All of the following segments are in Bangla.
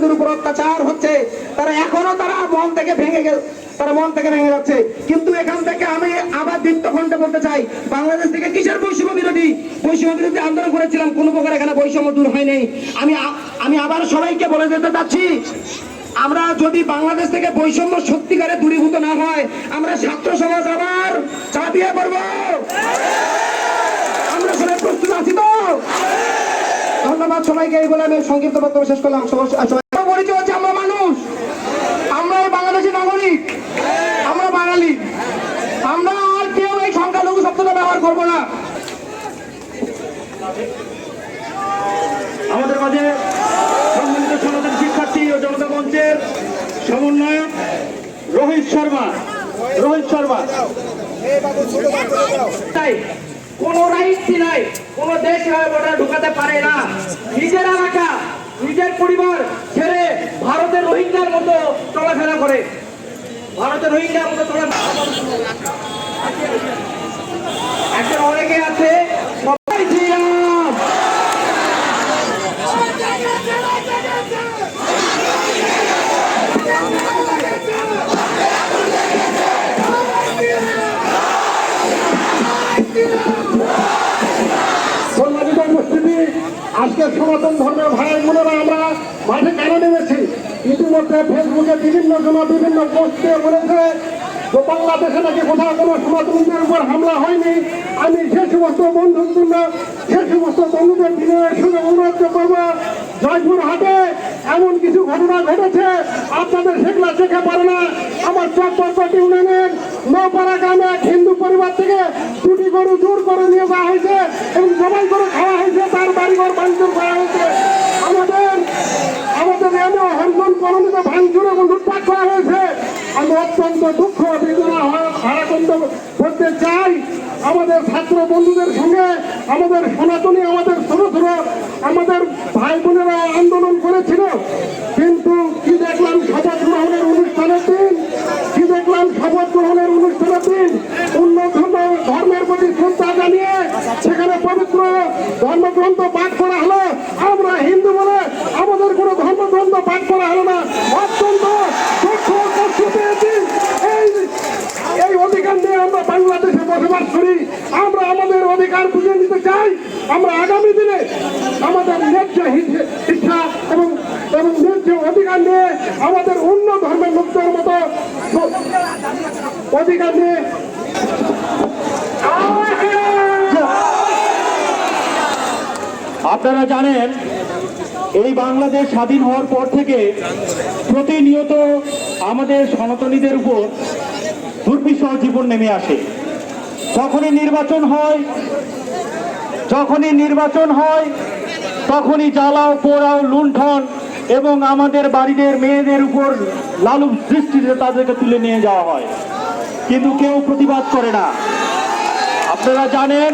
হিন্দুদের উপর অত্যাচার হচ্ছে, তারা এখনো মন থেকে ভেঙে যাচ্ছে। কিন্তু এখান থেকে আমি আবার দীপ্তকণ্ঠে বলতে চাই, বাংলাদেশ থেকে কিসের বৈষম্য বিরোধী আন্দোলন করেছিলাম, কোনো প্রকার এখানে বৈষম্য দূর হয়নি। আমি আবার সবাইকে বলে যেতে চাচ্ছি, আমরা যদি বাংলাদেশ থেকে বৈষম্য সত্যিকারে দূরীভূত না হয়, আমরা ছাত্র সমাজ আবার চাপিয়ে পড়বো। আমরা সবাই প্রস্তুত আছি তো? ধন্যবাদ সবাইকে। এই বলে আমি সংক্ষিপ্ত বক্তব্য শেষ করলাম। পরিচয় হচ্ছে আমরা মানুষ, আমরা বাংলাদেশের নাগরিক, আমরা বাঙালি, আমরা আর কেউ এই সংখ্যালঘু শব্দটা ব্যবহার করবো না। আমাদের মাঝে সম্মানিত সনাতন শিক্ষার্থী ও জনতা মঞ্চের সমন্বয়ক রোহিত শর্মা। তাই কোন রাইট নাই, কোন দেশ বর্ডার ঢুকাতে পারে না। নিজের এলাকা, নিজের পরিবার ছেড়ে ভারতের রোহিঙ্গার মতো চলাফেরা করে, এখন অনেকে আছে সবাই আজকে সনাতন ধর্মের ভাই বোনেরা আমরা মাঠে কেন নেমেছি? ইতিমধ্যে ফেসবুকে বিভিন্ন জন বিভিন্ন পোস্ট দিয়ে বলেছে তো বাংলাদেশে নাকি কোথাও কোনো সনাতনদের উপর হামলা হয়নি। আমি সে সমস্ত বন্ধুদের বিনয়ের সঙ্গে অনুরোধ করবো, জয়পুরহাটে এমন কিছু ঘটনা ঘটেছে আপনাদের সেগুলা চোখে পড়ে না। আমার চকপটি ইউনিয়নের নৌপাড়া গ্রামে এক হিন্দু পরিবার থেকে দুটি গরু জোর করে নিয়ে যাওয়া হয়েছে এবং জবাই করে খাওয়া হয়েছে, তার বাড়িঘর ভাঙচুর করা হয়েছে। আমাদের হরমোন কলোনিতে ভাঙচুর এবং লুটপাট করা হয়েছে। আমি অত্যন্ত দুঃখ বেদনা ভারাক্রান্ত করতে চাই আমাদের ছাত্র বন্ধুদের সঙ্গে। আমাদের সনাতনী, আমাদের ছোট আমাদের ভাই বোনেরা আন্দোলন করেছিল, কিন্তু কি দেখলাম শপথ গ্রহণের অনুষ্ঠানের দিন অন্য ধর্মের প্রতি শ্রদ্ধা জানিয়ে সেখানে পবিত্র ধর্মগ্রন্থ পাঠ করা হলো। আমরা হিন্দু বলে আমাদের কোনো ধর্মগ্রন্থ পাঠ করা হলো না। অত্যন্ত দুঃখ কষ্ট পেয়েছি। এই অধিকার নিয়ে আমরা বাংলাদেশে বসবাস করি, আমরা আমাদের অধিকার বুঝে নিতে চাই। আমরা আগামী দিনে আমাদের ন্যায্য ইচ্ছা এবং ন্যায্য অধিকার নিয়ে আমাদের অন্য ধর্মের লোকদের মতো অধিকার নিয়ে আপনারা জানেন এই বাংলাদেশ স্বাধীন হওয়ার পর থেকে প্রতিনিয়ত আমাদের সনাতনীদের উপর দুর্বিষহ জীবন নেমে আসে। যখনই নির্বাচন হয় তখনই জ্বালাও পোড়াও লুণ্ঠন এবং আমাদের বাড়িদের মেয়েদের উপর লালু দৃষ্টিতে তাদেরকে তুলে নিয়ে যাওয়া হয়, কিন্তু কেউ প্রতিবাদ করে না। আপনারা জানেন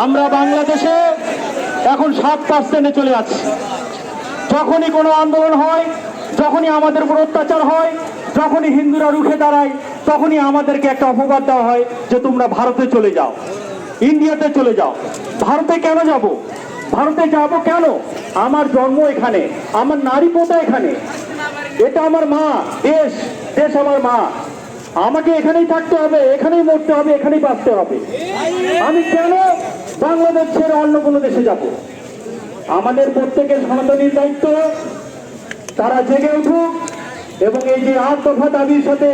আমরা বাংলাদেশে এখন 7% চলে যাচ্ছি। যখনই কোনো আন্দোলন হয়, যখনই আমাদের উপর অত্যাচার হয়, যখনই হিন্দুরা রুখে দাঁড়ায়, তখনই আমাদেরকে একটা অপবাদ দেওয়া হয় যে তোমরা ভারতে চলে যাও, ইন্ডিয়াতে চলে যাও। ভারতে কেন যাব? ভারতে যাব কেন? আমার জন্ম এখানে, আমার নারী পোতা এখানে, এটা আমার মা, দেশ আমার মা। আমাকে এখানেই থাকতে হবে, এখানেই মরতে হবে, এখানেই বাঁচতে হবে। আমি কেন বাংলাদেশ ছেড়ে অন্য কোনো দেশে যাব? আমাদের প্রত্যেকের সনাতনীর দায়িত্ব তারা জেগে উঠুক এবং এই যে 8 দফা দাবির সাথে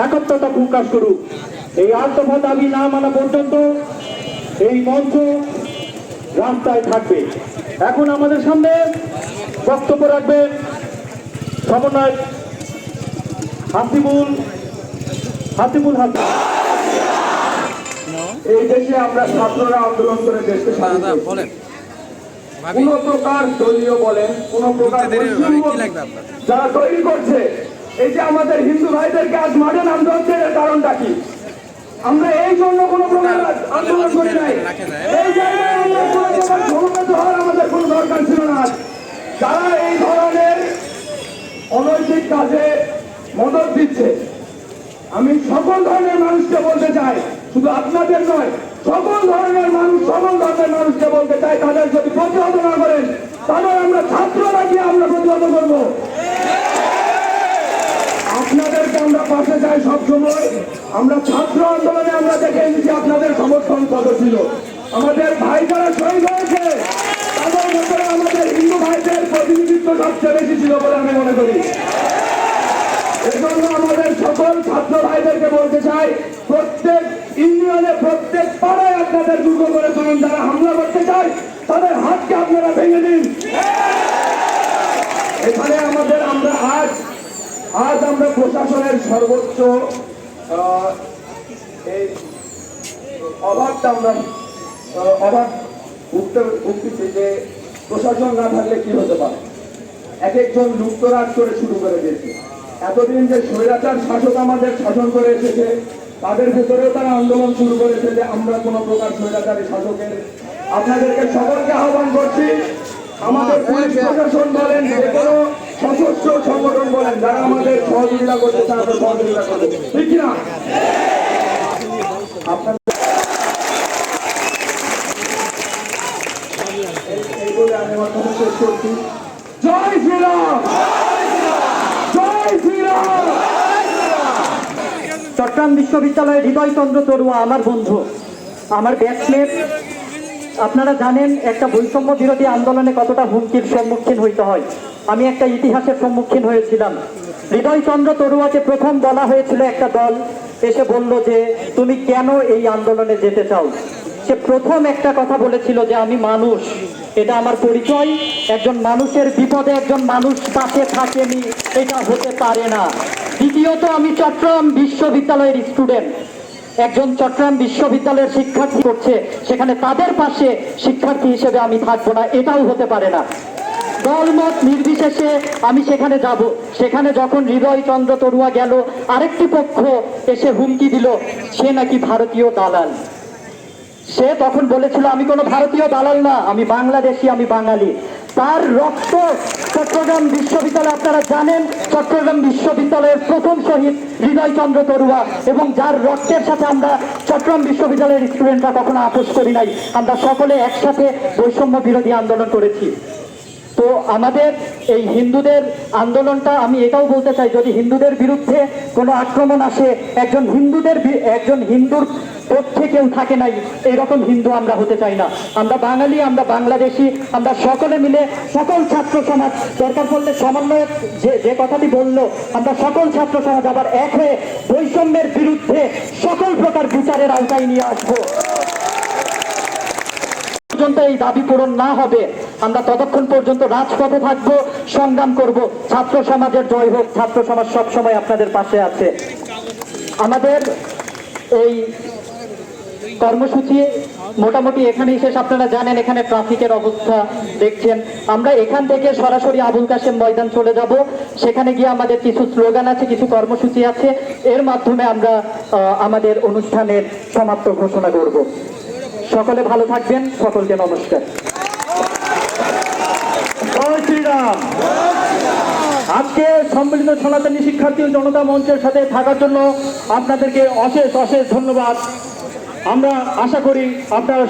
একত্রতা প্রকাশ করুক। এই 8 দফা দাবি না মানা পর্যন্ত এই মঞ্চ রাস্তায় থাকবে। এখন আমাদের সামনে বক্তব্য রাখবেন সমন্বয়ক হাসিবুল হাসান। এই দেশে আমরা ছাত্ররা আন্দোলন করে দেশকে স্বাধীন করেছি। কোন প্রকার দলীয় বলেন, কোন প্রকার যারা তৈরি করছে, এই যে আমাদের হিন্দু ভাইদেরকে আজ মাঠে নামতে হচ্ছে, এর কারণটা কি? আমরা এই জন্য কোনো প্রকার আন্দোলন করি নাই। এই জায়গায় আমাদের কোনো দরকার ছিল না। যারা এই ধরনের অনৈতিক কাজে মদত দিচ্ছে, আমি সকল ধরনের মানুষকে বলতে চাই, শুধু আপনাদের নয়, সকল ধরনের মানুষকে বলতে চাই, তাদের যদি প্রতিহত না করেন, তাহলে আমরা ছাত্ররা গিয়ে আমরা প্রতিহত করবো। আপনাদেরকে আমরা পাশে চাই সবসময়। আমরা ছাত্র আন্দোলনে আমরা দেখে এসেছি আপনাদের সমর্থন কত ছিল। আমাদের ভাই যারা শহীদ হয়েছে তাদের ভেতরে আমাদের হিন্দু ভাইদের প্রতিনিধিত্ব সবচেয়ে বেশি ছিল বলে আমি মনে করি। এজন্য আমাদের সকল ছাত্র ভাইদেরকে বলতে চাই, প্রত্যেক ইউনিয়নে প্রত্যেক পাড়ায় আপনাদের দুর্গ করে তুলুন। যারা হামলা করতে চায় তাদের হাতকে আপনারা ভেঙে দিন। এখানে আমরা আজ আমরা প্রশাসনের সর্বোচ্চ এই অভাবটা আমরা অভাব উঠতেছি যে প্রশাসন না থাকলে কি হতে পারে। এক একজন লুপ্তরাজ করে শুরু করে দিয়েছে। এতদিন যে স্বৈরাচার শাসক আমাদের শাসন করে এসেছে তাদের ভেতরেও তারা আন্দোলন শুরু করেছে যে আমরা কোনো প্রকার স্বৈরাচারী শাসকের। আপনাদেরকে সকলকে আহ্বান করছি, আমাদের পুলিশ প্রশাসন বলেন, যে কোনো সশস্ত্র সংগঠন বলেন, যারা আমাদের সহযোগিতা করতে চান আমরা সহযোগিতা করবো, ঠিক কিনা? আপনাদের এই বলে আমি আমার কথা শেষ করছি। জয় শ্রীরাম, জয় শ্রীরাম। চট্টগ্রাম বিশ্ববিদ্যালয়ের হৃদয়চন্দ্র তরুয়া আমার বন্ধু, আমার ব্যাচমেট। আপনারা জানেন একটা বৈষম্য বিরোধী আন্দোলনে কতটা হুমকির সম্মুখীন হইতে হয়। আমি একটা ইতিহাসের সম্মুখীন হয়েছিলাম। হৃদয়চন্দ্র তরুয়াকে প্রথম বলা হয়েছিল, একটা দল এসে বলল যে তুমি কেন এই আন্দোলনে যেতে চাও। সে প্রথম একটা কথা বলেছিল যে আমি মানুষ, এটা আমার পরিচয়। একজন মানুষের বিপদে একজন মানুষ পাশে থাকেনি, এটা হতে পারে না। দ্বিতীয়ত, আমি চট্টগ্রাম বিশ্ববিদ্যালয়ের স্টুডেন্ট, একজন চট্টগ্রাম বিশ্ববিদ্যালয়ের শিক্ষার্থী করছে, সেখানে তাদের পাশে শিক্ষার্থী হিসেবে আমি থাকবো না, এটাও হতে পারে না। দলমত নির্বিশেষে আমি সেখানে যাব। সেখানে যখন হৃদয়চন্দ্র তরুয়া গেল, আরেকটি পক্ষ এসে হুমকি দিল সে নাকি ভারতীয় দালাল। সে তখন বলেছিল আমি কোনো ভারতীয় দালাল না, আমি বাংলাদেশি, আমি বাঙালি। তার রক্ত চট্টগ্রাম বিশ্ববিদ্যালয়, আপনারা জানেন চট্টগ্রাম বিশ্ববিদ্যালয়ের প্রথম শহীদ হৃদয়চন্দ্র তরুয়া, এবং যার রক্তের সাথে আমরা চট্টগ্রাম বিশ্ববিদ্যালয়ের স্টুডেন্টরা কখনো আপোষ করি নাই। আমরা সকলে একসাথে বৈষম্য বিরোধী আন্দোলন করেছি। তো আমাদের এই হিন্দুদের আন্দোলনটা, আমি এটাও বলতে চাই, যদি হিন্দুদের বিরুদ্ধে কোনো আক্রমণ আসে, একজন হিন্দুর পক্ষে কেউ থাকে নাই, এইরকম হিন্দু আমরা হতে চাই না। আমরা বাঙালি, আমরা বাংলাদেশি, আমরা সকলে মিলে, সকল ছাত্র সমাজ, দরকার পড়লে সমন্বয়ক যে কথাটি বললো, আমরা সকল ছাত্র সমাজ আবার এক হয়ে বৈষম্যের বিরুদ্ধে সকল প্রকার বিচারের আওতায় নিয়ে আসবো। পর্যন্ত এই দাবি পূরণ না হবে, আমরা ততক্ষণ পর্যন্ত রাজপথে থাকবো, সংগ্রাম করব। ছাত্র সমাজের জয় হোক, ছাত্র সমাজ সবসময় আপনাদের পাশে আছে। আমাদের এই কর্মসূচি মোটামুটি এখানেই শেষ। আপনারা জানেন এখানে ট্রাফিকের অবস্থা দেখছেন। আমরা এখান থেকে সরাসরি আবুল কাশেম ময়দান চলে যাব। সেখানে গিয়ে আমাদের কিছু স্লোগান আছে, কিছু কর্মসূচি আছে, এর মাধ্যমে আমরা আমাদের অনুষ্ঠানের সমাপ্ত ঘোষণা করব। সকলে ভালো থাকবেন, সকলকে নমস্কার। জয় শ্রীরাম। আজকে সম্মিলিত সনাতনী শিক্ষার্থী ও জনতা মঞ্চের সাথে থাকার জন্য আপনাদেরকে অশেষ অশেষ ধন্যবাদ। আমরা আশা করি আপনারা